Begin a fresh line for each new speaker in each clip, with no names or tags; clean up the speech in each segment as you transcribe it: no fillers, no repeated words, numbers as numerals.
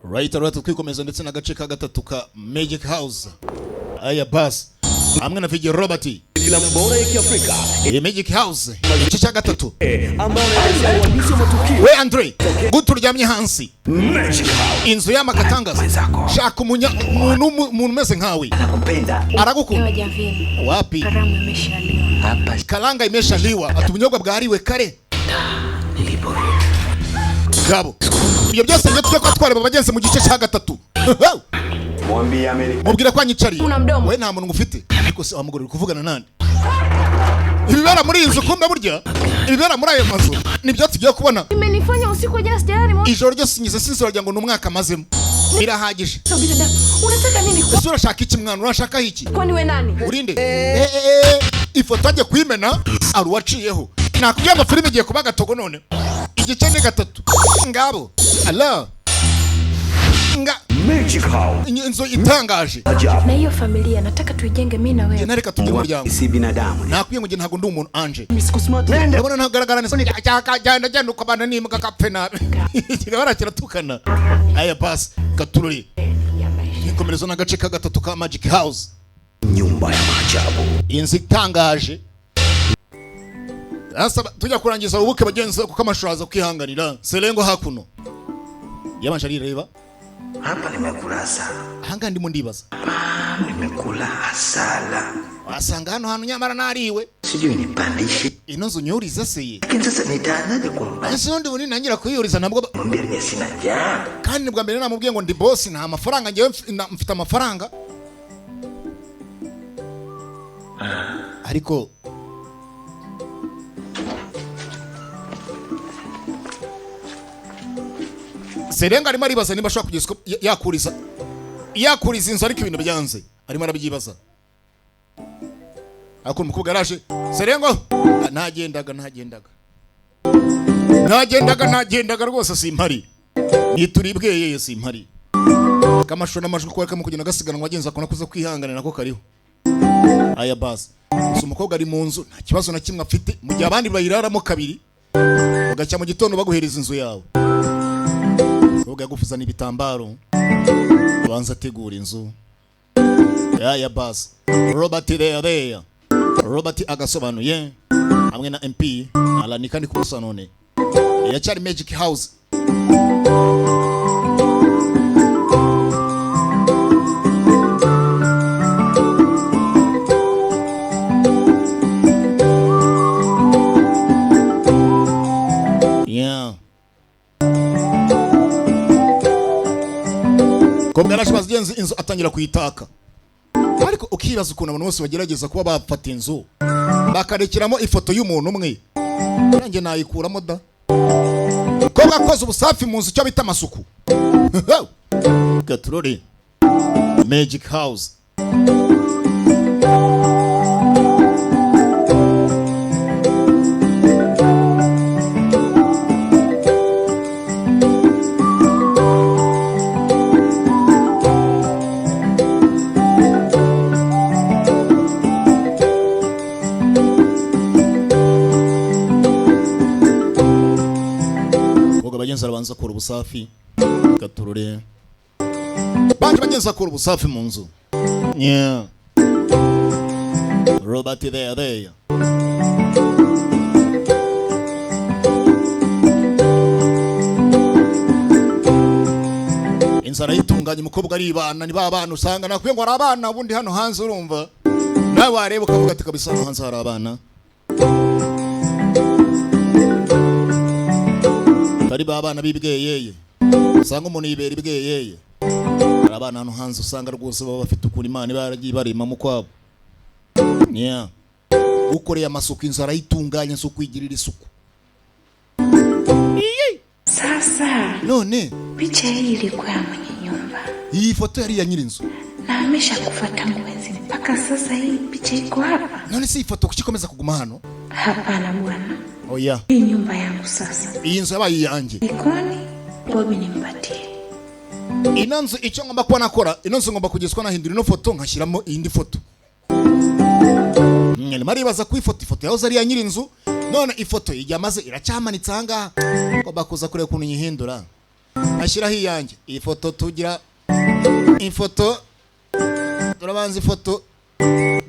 Right, twikomeza ndetse n'agace ka gatatu ka Magic House. Aya bas. Hamwe na Fiji Robert.
Filamu bora ya Kiafrika.
Magic House. Igice cya gatatu.
Ambao unaelezea uhalisi wa matukio.
We Andre, guturyamye hansi.
Magic House.
Inzu y'amakatangaza. Shaka umuntu meze nkawe.
Anakupenda.
Aragukunda. Wapi?
Karamu imeshaliwa.
Hapa.
Kalanga imeshaliwa. Atubunyobwa bwariwe kare.
Nilipo.
Gabo. Ibyo byose ngiye tujye kwatwara bagenze mu gice cya gatatu.
Mwambie Amerika.
Mubwira kwa nyicari. We nta muntu ngufite. Ariko se wamugore uri kuvugana nande? Ibibera muri inzu kumbe burya. Ibibera muri ayo mazu. Nibyo tugiye kubona.
Imenifanya usiku jana sijari mo.
Ijoro ryo sinyize sinzira ngo n'umwaka mazemo. Birahagije.
Unataka nini?
Ese urashaka iki mwana? Urashaka iki?
Kwani we nani?
Urinde. Ifoto ajye kwimena aruwaciyeho. Nakubwiye ngo filime igiye kuba gatogo none. Igice ni gatatu. Ngabo. Allah.
Magic House.
Inzu itangaje.
Na hiyo familia nataka tuijenge mimi na wewe.
Nareka tujye mu muryango.
Si binadamu.
Nakubwiye ngo ntago ndi umuntu anje.
Misikusmart.
Ndabona ntagaragara neza. Jya uko abana n'imbwa kapfe nabi. Kigabara kiratukana. Aya pass gatururi. Ikomerezo n'agace ka gatatu ka Magic House.
Nyumba ya maajabu.
Inzu itangaje. Asa tujya kurangiza ubuke bagenzi kuko amashuraza kwihanganira. Selengo hakuno. Yabanje rireba.
Hapa nimekula asala.
Hanga ndimo ndibaza.
Nimekula asala.
Wasanga hano nyamara nariwe.
Sijui nipandishe.
Inozo nyuriza seye.
Lakini sasa nitaanaje kumpa?
Ese ndi buni nangira kuyuriza nabwo.
Mwambie mimi sina njaa.
Kandi bwa mbere namubwiye ngo ndi boss nta amafaranga ngiye mfite amafaranga. Ariko Serenga arimo aribaza nimba ashobora kugezwa yakuriza inzu ariko ibintu byanze arimo arabyibaza. Ako umukobwa araje. Serengo nagendaga rwose simpari. Nituribweye simpari. Kamasho n'amajwi ko ariko kugenda gasiganwa wagenza akona kuza kwihangana nako kariho. Aya bas. Umukobwa ari mu nzu nta kibazo na kimwe afite mu gihe abandi bayiraramo kabiri. Bagacya mu gitondo baguhereza inzu yawe. Ubwo yagufuza n'ibitambaro banza tegura inzu ya bas. Robert there Robert Agasobanuye hamwe na MP alanika ndi kusa none yacyari Magic House. Kombe arashibaza genzi inzu atangira kuyitaka. Ariko ukibaza ukuntu abantu bose bagerageza kuba bafata inzu bakarekiramo ifoto y'umuntu umwe. Nanjye nayikuramo da. Kombe akoze ubusafi mu nzu cyo bita amasuku. Gaturore Magic House. Bagenza kora ubusafi gaturure banje bagenza kora ubusafi mu nzu. Yeah. Robert there inzara yitunganya umukobwa ari ibana ni babana usanga nakwiye ngo ari abana ubundi hano hanze urumva nawe wareba ukavuga ati kabisa hano hanze hari abana. Bari babana bibweyeye usanga umuntu yibera ibweyeye. Hari abana hano hanze usanga rwose baba bafite ukuri Imana baragiye barima mu kwabo. Yeah. Ukoreye amasuku inzara yitunganya so kwigirira isuku.
Sasa
none
picha hii ilikuwa ya mwenye nyumba.
Hii foto yari ya nyirinzu.
Na ameshakufuata mwezi mpaka sasa hii picha iko hapa.
None si foto kuchikomeza kuguma hano?
Hapana bwana.
Oh yeah.
Hii nyumba yangu sasa.
Iyi nzu yabaye yanje.
Ikoni Bobi nimpatie.
Inanzu icyo ngomba kuba nakora, inanzu ngomba kugezwa nahindura ino foto nkashyiramo indi foto. Maribaza ku ifoto yaho zari ya nyirinzu none ifoto yamaze iracyamanitse hanga ko bakuza kure kuntu nyihindura ashyiraho iyanjye. Iyi foto tugira ifoto, turabanza ifoto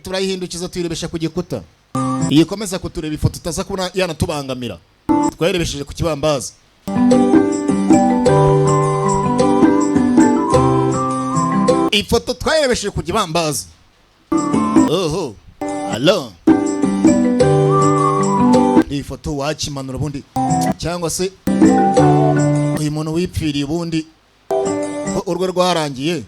turayihindukiza tuyirebesha ku gikuta. Iyi komeza kutureba ifoto utaza kubona yanatubangamira. Twayirebesheje ku kibambazi. Ifoto twayirebesheje ku kibambazi. Oho. Allo. Iyi foto wakimanura bundi cyangwa se uyu muntu wipfiriye ubundi urwo rwarangiye.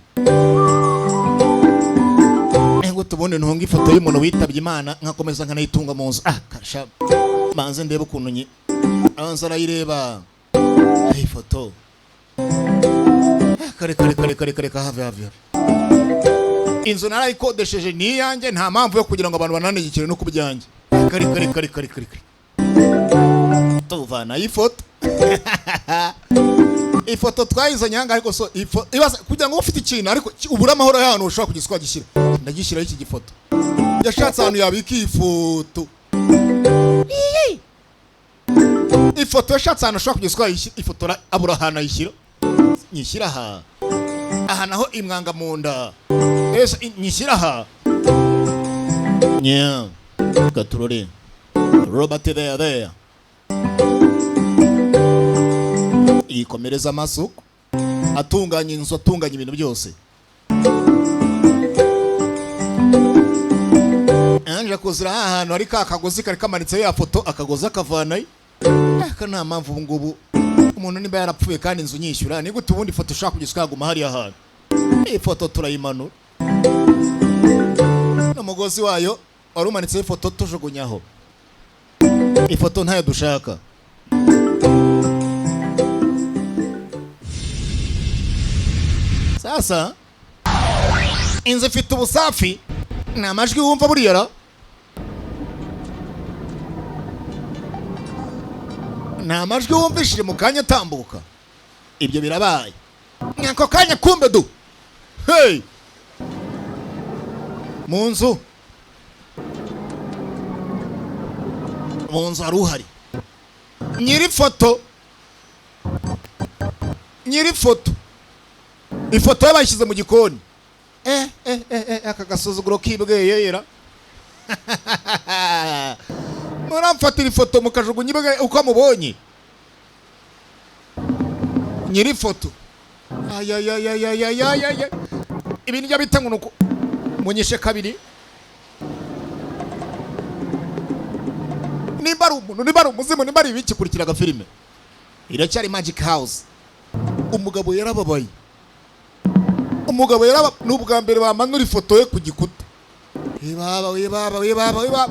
Ngo tubone ntunga ifoto y'umuntu witabye Imana nkakomeza nkanayitunga mu nzu. Kasha manze ndebe ukuntu abanza arayireba iyi foto. Kare have. Inzu narayikodesheje ni yanjye, nta mpamvu yo kugira ngo abantu bananigikire no kubyanjye. Kare. Tuvana ifoto. Ifoto twayizanye hanga ariko so ibaza kugira ngo ufite ikintu ariko ubura amahoro y'ahantu ushobora kugiswa gishyira. Ndagishyiraho iki gifoto. Yashatse ahantu yabika ifoto. Ifoto yashatse ahantu ushobora kugiswa ifoto abura ahantu ayishyira. Nyishyira aha naho imwanga mu nda. Nyishyira aha. Gaturore. Robert there. Yikomereza amasuku, atunganya inzu, atunganya ibintu byose. Anje kuzira ahantu ari kagozi kari kamanitse ya foto, akagozi akavanayo. Nta mpamvu ubu ngubu umuntu niba yarapfuye kandi inzu nyishyura, ni gute ubundi foto ushaka kugiswa guma hari ahantu. Iyi foto turayimanura. N'umugozi wayo wari umanitseho ifoto tujugunyaho. Ifoto ntayo dushaka. Sasa inzu ifite ubusafi, nta majwi wumva buriyara. Nta majwi wumvishije mu kanya tambuka. Ibyo birabaye. Nyako kanya kumbe du. Hey! Munzu aruhari. Nyiri foto. Ifoto yabayishyize mu gikoni. Aka gasuzuguro kibweye yera. Muramfatira ifoto mukajugunya ibwe uko mubonye. Nyiri foto. Ibintu byabita ngo munyeshe kabiri. Nimba ari umuntu, nimba ari umuzimu, nimba ari ibiki kurikiraga filime. Iracyari Magic House. Umugabo yarababaye. N'ubwa mbere bamanura ifoto ye ku gikuta. Wibaba.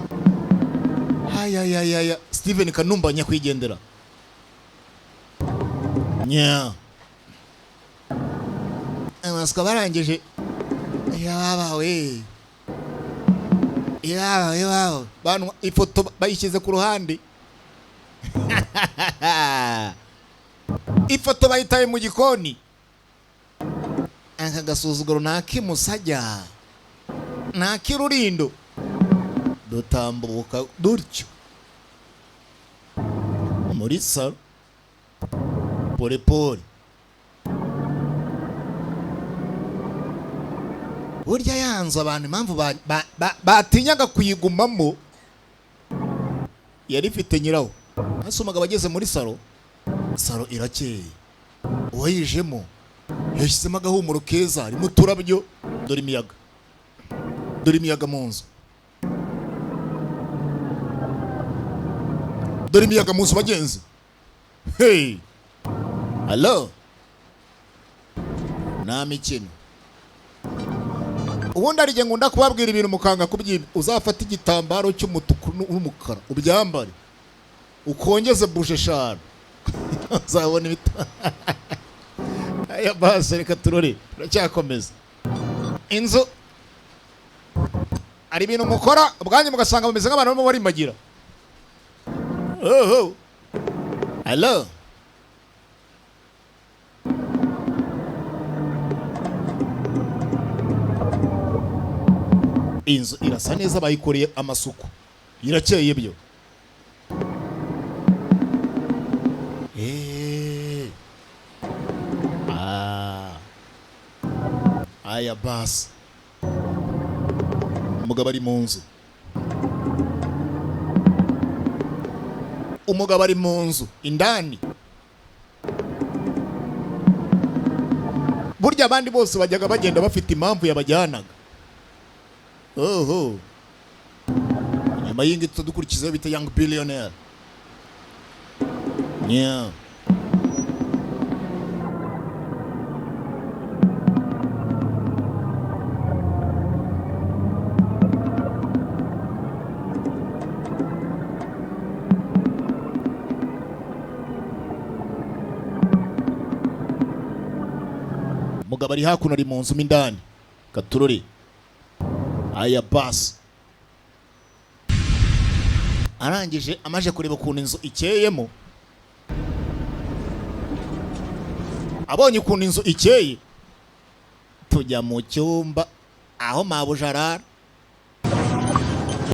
Steven Kanumba nyakwigendera. Amaswa barangije. Bantu ifoto bayishyize ku ruhande. Ifoto bayitaye mu gikoni. Aka gasuzuguro nakimusajya. Nakirurindo. Dutambuka dutyo. Muri salo. Pole. Burya yanzu abantu impamvu batinyaga kuyigumamo yari ifite nyirawo. Hasi umugabo ageze muri salo irakeye. Uwayijemo yashyizemo agahumuro keza, harimo uturabyo. Dore imiyaga mu nzu. Bagenzi. Hey! Hello? Nta mikino. Ubundi arige ngo ndakubabwira ibintu mukanga kubyiba. Uzafata igitambaro cy'umutuku n'umukara ubyambare. Ukongeze buje eshanu. Uzabona ibita. Aya base reka turore. Turacyakomeza. Inzu ari ibintu mukora ubwanyu mugasanga bameze nk'abantu barimo barimagira. Hello? Inzu irasa neza bayikoreye amasuku. Irakeye byo. aya basi umugabo ari mu nzu indani burya abandi bose bajyaga bagenda bafite impamvu yabajyanaga nyuma y'ingito dukurikizeho bita young billionaire yeah. Mugabo ari hakuno ari mu nzu mindani katurore aya basi arangije amaje kureba ukuntu inzu ikeyemo abonye ukuntu inzu ikeye tujya mu cyumba aho mabujarara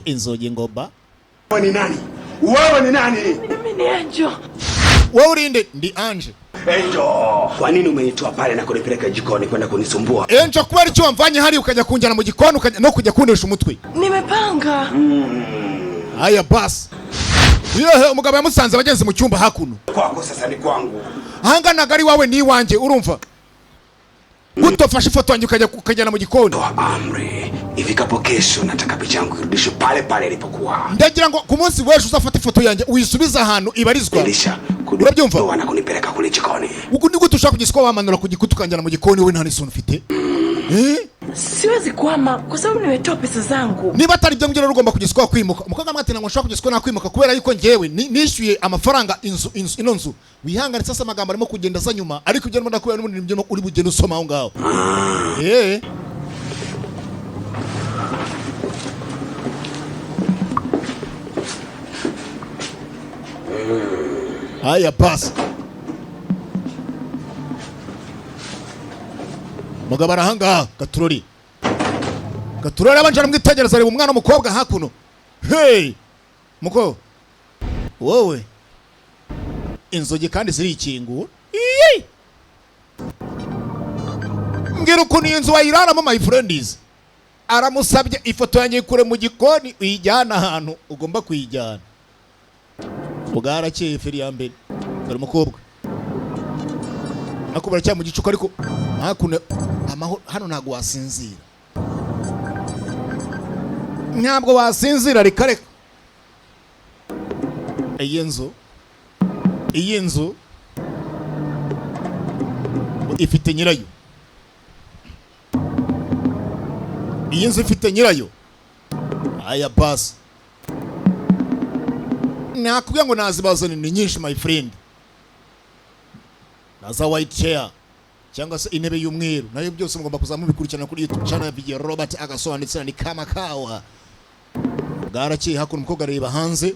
inzogi ngoba
Wewe ni nani? Wewe ni nani?
Mimi ni Angel.
wewe urinde ndi Anje
Angel. Kwa nini umenitoa pale na kunipeleka jikoni kwenda kunisumbua?
Angel kubera icyo wamvanye hari ukajya kunjyana mu gikoni no kujya kunesha umutwe
Nimepanga.
aya basi yehe umugabo yamusanze abagenzi mu cyumba hakuno
Kwako sasa ni kwangu.
hanganaga ari wawe ni wanje urumva utofashe ifoto yanjye ukajyana mu gikoni
Toa amri. Ifikapo kesho nataka picha yangu irudishwe pale pale ilipokuwa.
ndagira ngo ku munsi w'ejo uzafata ifoto yanjye uyisubiza ahantu ibarizwa
Elisha
urabyumva
kudoa kunipeleka kule jikoni.
uko niko tushaka kugiswa wamanura ku gikuta ukanjyana mu gikoni wowe nta n'isoni ufite
Siwezi kuhama kwa sababu nimetoa pesa zangu.
niba atari byo ngiro rugomba kugiswa kwimuka umukobwa mwatina ngo nshaka kugiswa na kwimuka kubera yuko ngewe nishyuye amafaranga ino nzu wihangane sasa amagambo arimo kugenda za nyuma ariko ibyo ndimo kubera n'ubundi ibyo uri bugenda usoma aho ngaho haya pasi mugabo arahanga gaturori abanjara mwitegereza reba umwana w'umukobwa hakuno muko wowe inzogi kandi zirikinguwe mbwira ukuntu iyi nzu wayiraramo my friends aramusabye ifoto yanjye ikure mu gikoni uyijyana ahantu ugomba kuyijyana bwarakeye feri ya mbere dore umukobwa nakubara cya mu gicuko ariko hakuno hano ntabwo wasinzira reka iyi nzu ifite nyirayo aya basi nakubwira ngo nazibazana ni nyinshi my friend naza white chair cyangwa se intebe y'umweru nayo byose mugomba kuzamubikurikirana kuri YouTube channel ya video Robert Agasobanutse ni kama kawa bwarakeye hakuno umukobwa areba hanze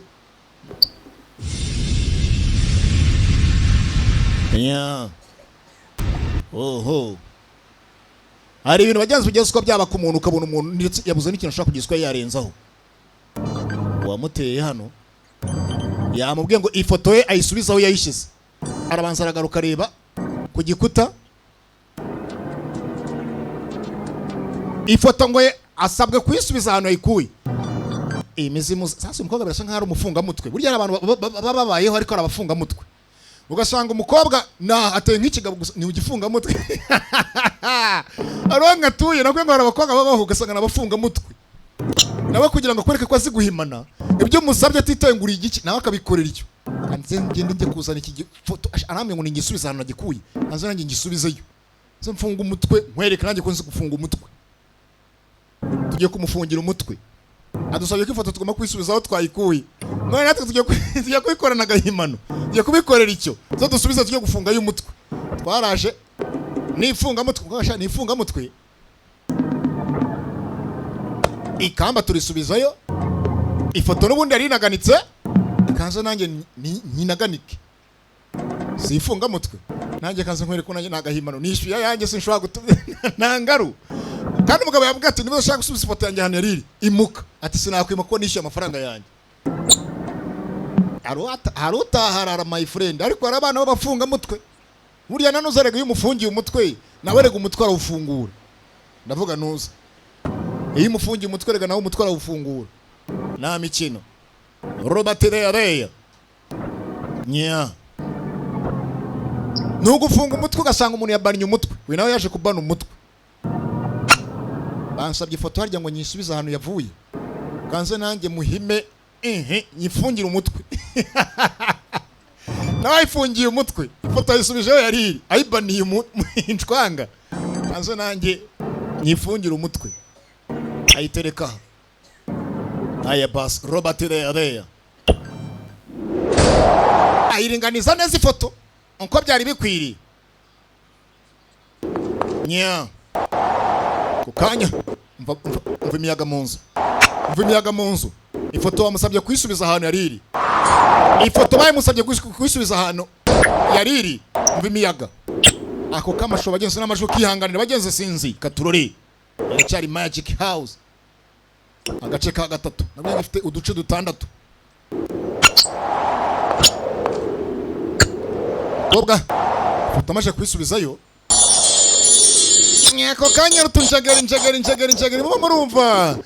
hari ibintu bagenzi bigezwe byaba ku muntu ukabona umuntu ndetse yabuze n'ikintu ashaka kugiswa yarenzaho wamuteye hano yamubwiye ngo ifoto ye ayisubiza aho yayishyize arabanza aragaruka areba ku gikuta ifoto ngo asabwe kuyisubiza ahantu yayikuye imizimu sasa umukobwa birasa nkaho ari umufungamutwe burya abantu babayeho ariko ari abafungamutwe ugasanga umukobwa ateye nk'ikigabo gusa ni ugifungamutwe aronka atuye nakwe ngo abakobwa babaho ugasanga n'abafungamutwe nawe kugira ngo akwereke ko azi guhimana ibyo musabye atitaye nguri igiki nawe akabikorera icyo ngende njye kuzana iki foto aramwe ngo ningisubiza ahantu nagikuye nazo nanjye ngisubizeyo zo mfunga umutwe nkwereke nanjye ko nzi gufunga umutwe tugiye kumufungira umutwe adusabye ko ifoto tugomba kwisubiza aho twayikuye none natwe tugiye kubikorana agahimano tugiye kubikorera icyo zo dusubiza tugiye gufunga y'umutwe twaraje nifunga mutwe ikamba turisubizayo ifoto n'ubundi yari inaganitse kanzo nanjye ninaganike sifunga mutwe nanjye kanzo nkwereka ko nanjye nagahimano nishyuye yanjye sinshobora nangaru kandi umugabo yavuga ati niba ushaka gusubiza ifoto yanjye hano yariri imuka ati sinakwima ko nishyuye amafaranga yanjye harutaharara my friend ariko hari abana b'abafunga mutwe burya nanuzarega iyo umufungiye umutwe nawe rega umutwe arawufungura ndavuga nuza. Iyo umufungiye umutwe rega nawe umutwe arawufungura. Nta mikino. Robert Reya. Nya. Nugufunga umutwe ugasanga umuntu yabanye umutwe. We nawe yaje kubana umutwe. Bansabye ifoto harya ngo nyisubize ahantu yavuye. Kanze nanjye muhime nyifungira umutwe. Nawe ifungiye umutwe. Ifoto yisubijeho yariri. Ayibaniye inshwanga. Kanze nanjye nyifungira umutwe. Ayitereka. Aya bas Robert Reya. Ayiringaniza neza ifoto. Uko byari bikwiriye. Nya. Kukanya. Mva imiyaga mu nzu. Mva imiyaga mu nzu. Ifoto wamusabye kwisubiza ahantu yariri. Ifoto bayimusabye kwisubiza ahantu yariri. Mva imiyaga. Ako kamasho bagenze n'amajwi kihanganira bagenze sinzi katurori. Cyari Magic House. Agace ka gatatu. Nabwo gifite uduce dutandatu. Kobwa. Utamaje kwisubizayo. Nyako kanya rutunjagera murumva.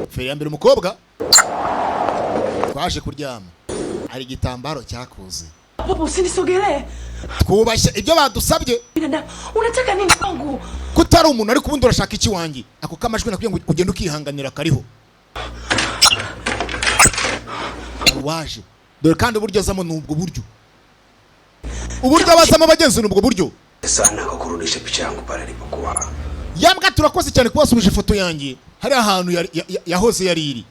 Feri mbere umukobwa. Twaje kuryama. Ari igitambaro cyakuze.
Papa usinisogere.
Twubashye ibyo badusabye.
Unataka nini kwangu?
Kutari umuntu ari kubundi urashaka iki wangi. Ako kamajwi nakubwiye ngo ugende ukihanganira kariho. Waje. Dore kandi uburyo azamo nubwo buryo. Uburyo abazamo bagenzi nubwo buryo.
Sana kwa kurudisha picha yangu pale nilipokuwa.
Yambwa turakoze cyane kubasubije ifoto yanjye. Hari ahantu yahoze yariri.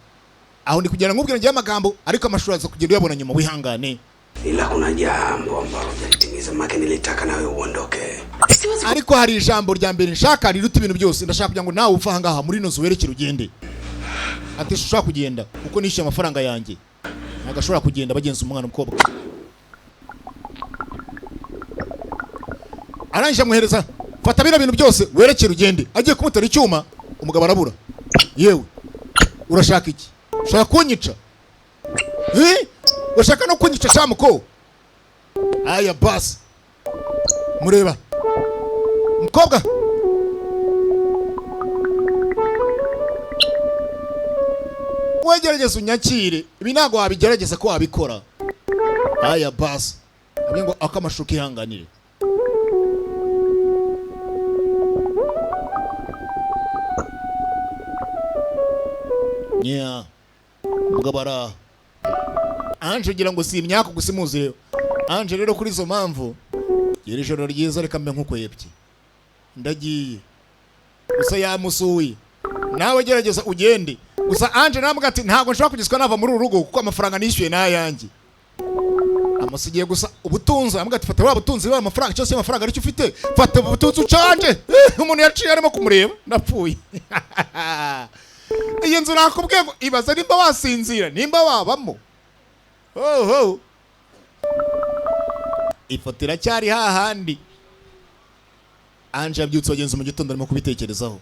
Aho ndi kugera nkubwira ngiye amagambo ariko amashuri aza kugenda uyabona nyuma wihangane.
Ila kuna jambo ambalo hujatimiza make nilitaka nawe uondoke.
Ariko hari ijambo rya mbere nshaka riruta ibintu byose ndashaka kugira ngo nawe ufa hangaha muri ino werekera ugende. Ati shaka kugenda kuko nishyuye amafaranga yanjye. Agashobora kugenda bagenza umwana umukobwa. Aranje amuhereza fata bino bintu byose werekera ugende. Agiye kumutera icyuma umugabo arabura. Yewe urashaka iki? Ushaka kunyica? Ushaka no kunyica shamuko? Aya bas. Mureba. Mukobwa. Wegerageza unyakire. Ibi ntago wabigerageza ko wabikora. Aya bas. Abingo akamashuka ihanganire. Nya. Mugabara. Anje gira ngo si imyaka gusimuze rero. Anje rero kuri izo mpamvu yiri joro ryiza reka mbe nkuko yebye. Ndagiye. Gusa yamusuye. Nawe gerageza ugende. Gusa Anje namuga ati ntago nshaka kugiswa nava muri urugo kuko amafaranga nishyuye nayanjye. Amusigiye gusa ubutunzi amuga ati fata wa butunzi wa amafaranga cyose amafaranga aricyo ufite. Fata ubutunzi ucanje. Umuntu yaciye arimo kumureba napfuye. Iyi nzu nakubwiye ngo ibaza nimba wasinzira nimba wabamo. Oh. Ifoto iracyari hahandi. Anje yabyutse bagenzi mu gitondo arimo kubitekerezaho.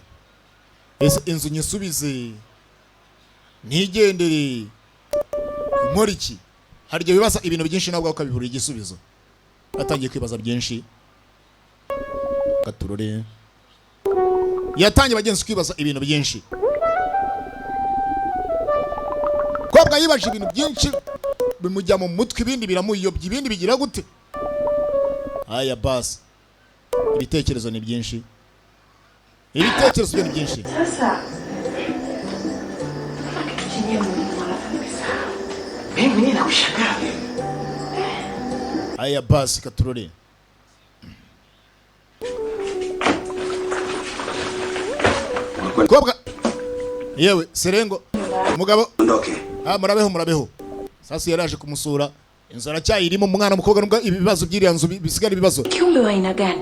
Ese inzu nyisubize ntigendere nkora iki? Hari igihe bibaza ibintu byinshi nabwo ukabibura igisubizo. Atangiye kwibaza byinshi. Katurore. Yatangiye bagenzi kwibaza ibintu byinshi. Kobwa yibaje ibintu byinshi bimujya mu mutwe ibindi biramuyobya ibindi bigira gute? Aya bas. Ibitekerezo ni byinshi. Ibitekerezo ni byinshi.
Sasa. Kitu mwalimu anafanya.
Mimi mwenyewe nakushangaa.
Aya bas Katurore. Kobwa. Yewe Serengo. Mugabo.
Ondoke.
Murabeho. Sasa yaraje kumusura. Inzara cyayirimo umwana mukobwa nubwo ibibazo by'iriya nzu bisigara ibibazo.
Kiumbe wa aina gani?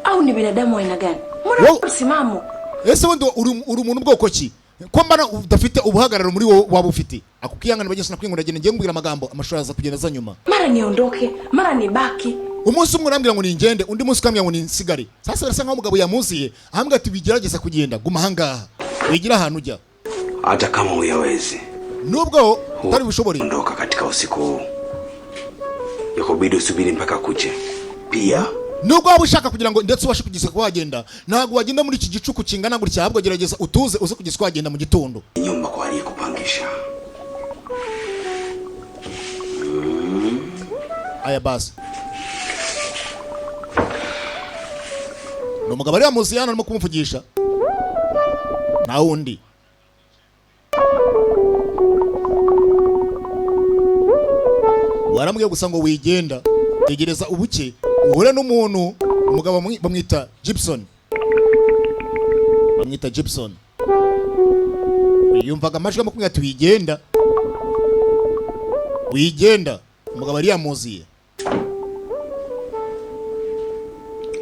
Au ni binadamu wa aina gani? Mbona msimamo?
Ese wende uri umuntu bwoko ki? Ko mbana udafite ubuhagararo muri wowe waba ufite. Akukiyangana bagenzi nakwingo ndagenda ngiye mbwira amagambo amashuri aza kugenda za nyuma.
Mara niondoke, mara nibaki.
Umunsi umwe urambwira ngo ningende, undi munsi ukambwira ngo ninsigare. Sasa birasa nkaho umugabo yamuziye, ahambwa ati bigerageza kugenda, guma hangaha. Wigira ahantu ujya.
Hata kama uyawezi.
Nubwo utari bushobore.
Ondoka katika usiku huu. Yakubidi usubiri mpaka kuche. pia
nubwo waba ushaka kugira ngo ndetse ubashe kugeza kwa wagenda ntabwo wagenda muri iki gicuku kingana gutya ahubwo gerageza utuze uze kugeza kwa wagenda mu gitondo
nyumba kwa aliyekupangisha.
aya basi n'umugabo ari amuzi yana arimo kumuvugisha na wundi waramubwiye gusa ngo wigenda tegereza ubuke uhure n'umuntu umugabo bamwita Gibson yumvaga amajwi amukubwira ati wigenda umugabo ari yamuziye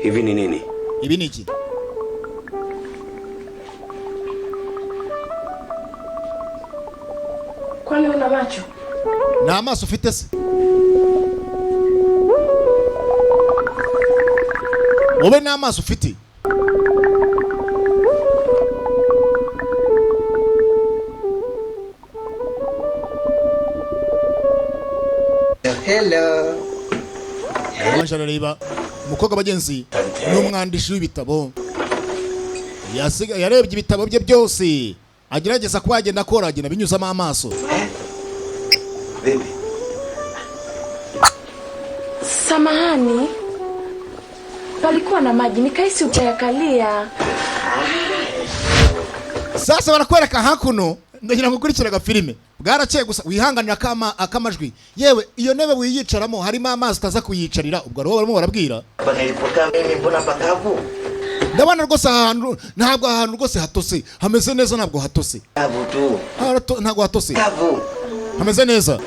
Hivi ni nini?
Ibi ni iki?
Kwani una macho?
Na amaso ufite se? Wowe na amaso ufite?
Hello.
Abashara reba umukobwa bagenzi n'umwandishi w'ibitabo yarebye ibitabo bye byose agerageza kuba yagenda akoragena binyuzamo amaso.
Baby.
Samahani, palikuwa na maji nikaisi utayakalia.
Sasa barakwereka hakuno ndagira ngo ukurikiraga filime bwarakeye gusa wihanganira akamajwi yewe iyo ntebe wiyicaramo harimo amazi utaza kuyicarira ubwo rero barimo barabwira
Bana ilipokaa mimi mbona pakavu?
ndabona rwose ntabwo ahantu rwose hatose hameze neza ntabwo hatose
Kavu tu.
ntabwo hatose
Kavu.
hameze neza.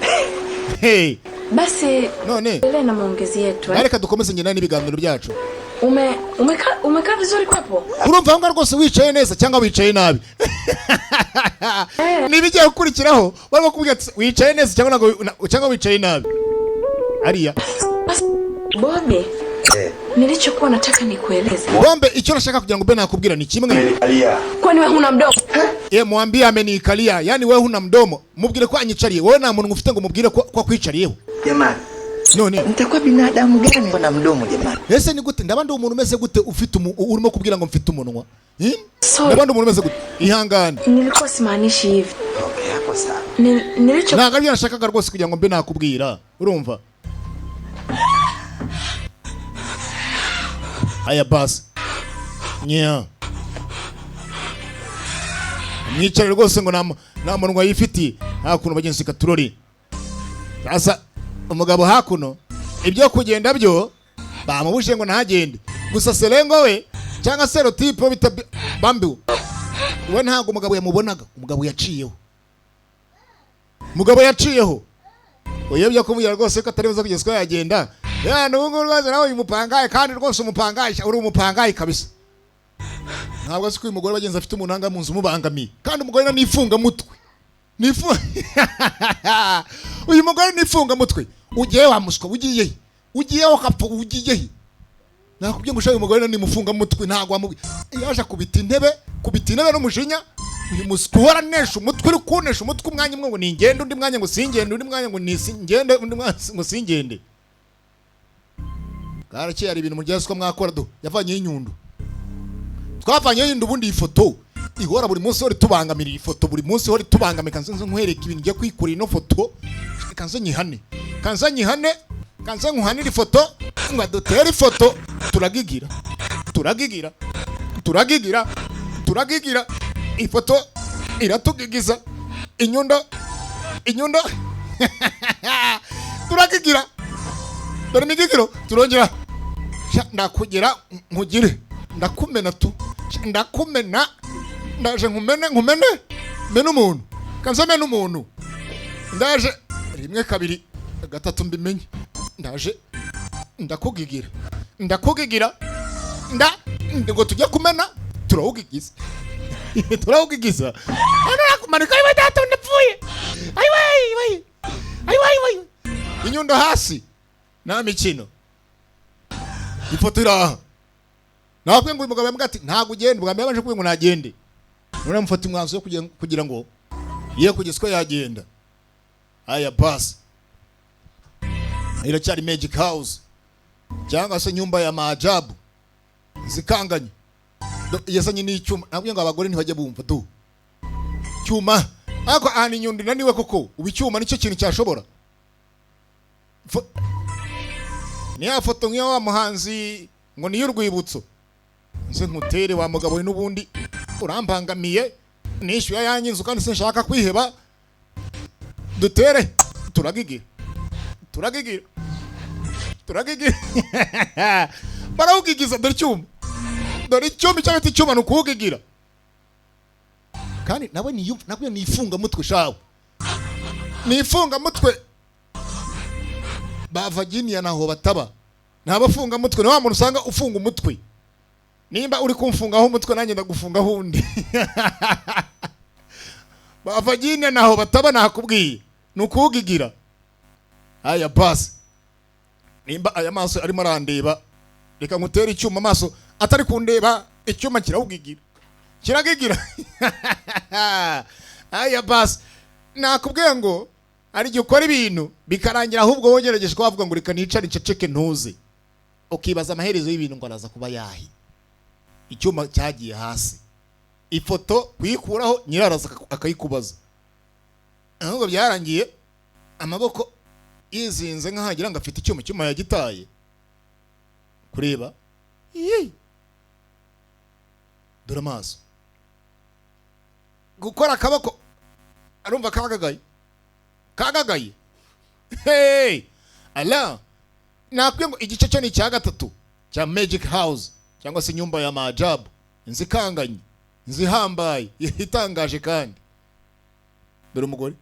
Hey
Basi
none
ile na maongezi yetu.
Reka dukomeze ngena n'ibiganiro byacu.
Umekaa vizuri kwapo?
Urumva ngo rwose wicaye neza cyangwa wicaye nabi? Nibigiye gukurikiraho barimo kubwira wicaye neza cyangwa wicaye nabi. Ariya.
Bobe. Nilichokuwa nataka nikueleze.
Bombe icyo nashaka kugira ngo bena nakubwira ni kimwe.
Kwani wewe huna mdomo?
Mwambie amenikalia, yani wewe huna mdomo. Mubwire ko anyicariye. Wewe nta muntu ufite ngo mubwire ko kwicariyeho.
Jamani.
None
nitakuwa binadamu gani mbona mdomo jamani?
Ese ni gute ndabandi umuntu umeze gute ufite urimo kubwira ngo mfite umunwa? Ndabandi umuntu umeze gute? Ihangane.
Nilikuwa simaanishi hivi.
Okay, hapo sawa.
Ntabwo ari nashakaga rwose kugira ngo mbe nakubwira. Urumva? Aya basi. Nya. Mwicare rwose ngo nta munwa yifitiye. Hakuno bagenzi katurori. Sasa umugabo hakuno ibyo kugenda byo bamubuje ngo ntagende gusa Serengo we cyangwa Serotipo bita Bambiwe we ntago umugabo yamubonaga umugabo yaciyeho oyebye kumubwira rwose ko atari buza kugezwa yagenda n'ubwo rwose nawe umupangaye kandi rwose umupangaye uri umupangaye kabisa ntabwo azi ko uyu mugore bagenzi afite umunanga mu nzu mubangamiye kandi umugore nifunga mutwe uyu mugore nifunga mutwe ugiye wa muswa ugiye wakapfa ugiye nakubye ngo shaye umugore ni mufunga mutwe ntago wamubi yaje kubita intebe n'umujinya uyu muskuhora nesha umutwe uri kunesha umutwe umwanya umwe ngo ningende undi mwanya ngo singende undi mwanya ngo nisingende undi mwanya ngo singende karake yari ibintu mujyaswa mwakora do yavanye inyundo twavanye inyundo ubundi ifoto ihora buri munsi hori tubangamira ifoto buri munsi hori tubangamika nzo nkwereka ibintu byo kwikura ino foto kanze nyihane nkuhanira ifoto ngo dutere ifoto turagigira ifoto iratugigiza inyundo turagigira dore migigiro turongera ndakugera nkugire ndakumena ndaje nkumene umuntu kanze mena umuntu ndaje rimwe kabiri gatatu mbimenye ndaje ndakugigira ngo tujye kumena turawugigiza kumanika iwe data ndapfuye ayi inyundo hasi na mikino ifoto iraha nakwe ngo umugabo yambwira ati ntago ugende ubwa mbere yabanje kuvuga ngo nagende none mufata umwanzo kugira ngo ye kugiswa yagenda aya basi iracyari Magic House cyangwa se nyumba ya maajabu zikanganye. Yazanye n'icyuma. Nabwiye ngo abagore ntibajya bumva do. Cyuma. Ako ani nyundi naniwe koko. Ubicyuma nicyo kintu cyashobora. Ni ya foto nk'iyo wa muhanzi ngo niyo urwibutso. Nze nkutere wa mugabo we n'ubundi urambangamiye. Nishyuye yanyize kandi sinshaka kwiheba. Dutere turagigira. Barawugigiza dore cyuma. Dore cyuma cyangwa icyuma nukugigira. Kandi nawe nabwo nifunga mutwe shawe. Nifunga mutwe. Ba Virginia naho bataba. Nabafunga mutwe, ni wa muntu usanga ufunga umutwe. Nimba uri kumfungaho umutwe nanjye ndagufungaho undi. Ba Virginia naho bataba nakubwiye. Nukugigira. Aya basi. Nimba aya maso arimo arandeba. Reka ngutere icyuma amaso atari kundeba, icyuma kirawugigira. Aya basi. Nakubwiye ngo ari gihe ukora ibintu bikarangira ahubwo wongerageje ko bavuga ngo reka nicare nceceke ntuze. Ukibaza amaherezo y'ibintu ngo araza kuba yahi. Icyuma cyagiye hasi. Ifoto kuyikuraho nyiraraza akayikubaza. Ahubwo byarangiye amaboko yizinze nkahagira ngo afite icyuma yagitaye. Kureba. Dore amaso. Gukora akaboko arumva kagagaye. Hey! Ala. Nakwiye ngo igice cyo ni cya gatatu cya Magic House cyangwa se nyumba ya maajabu. Nzikanganye, nzihambaye, itangaje kandi. Dore umugore.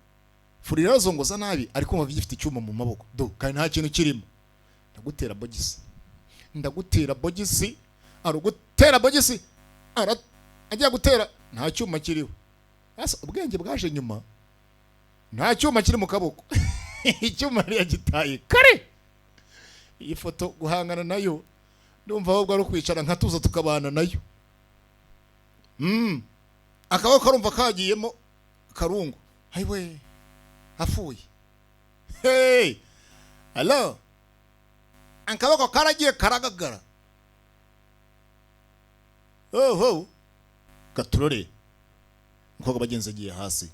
Furira zongoza nabi ariko umva gifite icyuma mu maboko. Do kandi nta kintu kirimo. Ndagutera bogisi. Arugutera bogisi. Ajya gutera nta cyuma kiriho. Asa ubwenge bwaje nyuma. Nta cyuma kiri mu kaboko. Icyuma yagitaye kare. Iyi foto guhangana nayo ndumva ahubwo ari kwicara nkatuza tukabana nayo. Akaboko karumva kagiyemo karungu. Hayiwe afuye. Hey! Hello. Akaboko karagiye karagagara. Oh. Gaturore. Mukobwa bagenze agiye hasi.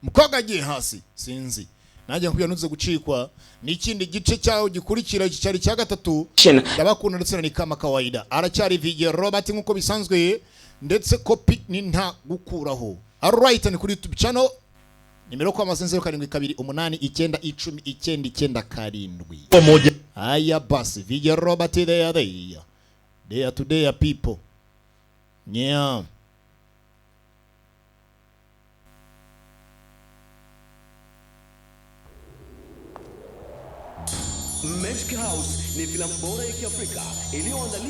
Mukobwa agiye hasi sinzi. Najya kuya nuze gucikwa n'ikindi gice cyaho gikurikira cyari cya gatatu. Ndabakunda ndetse ni kama kawaida. Aracyari video Robert nkuko bisanzwe ndetse copy ni nta gukuraho. Alright ni kuri YouTube channel. Nimero kwa masenze 728109997. Aya basi video Robert there. There today people. Yeah.
Magic House ni filamu bora ya Kiafrika iliyoandaliwa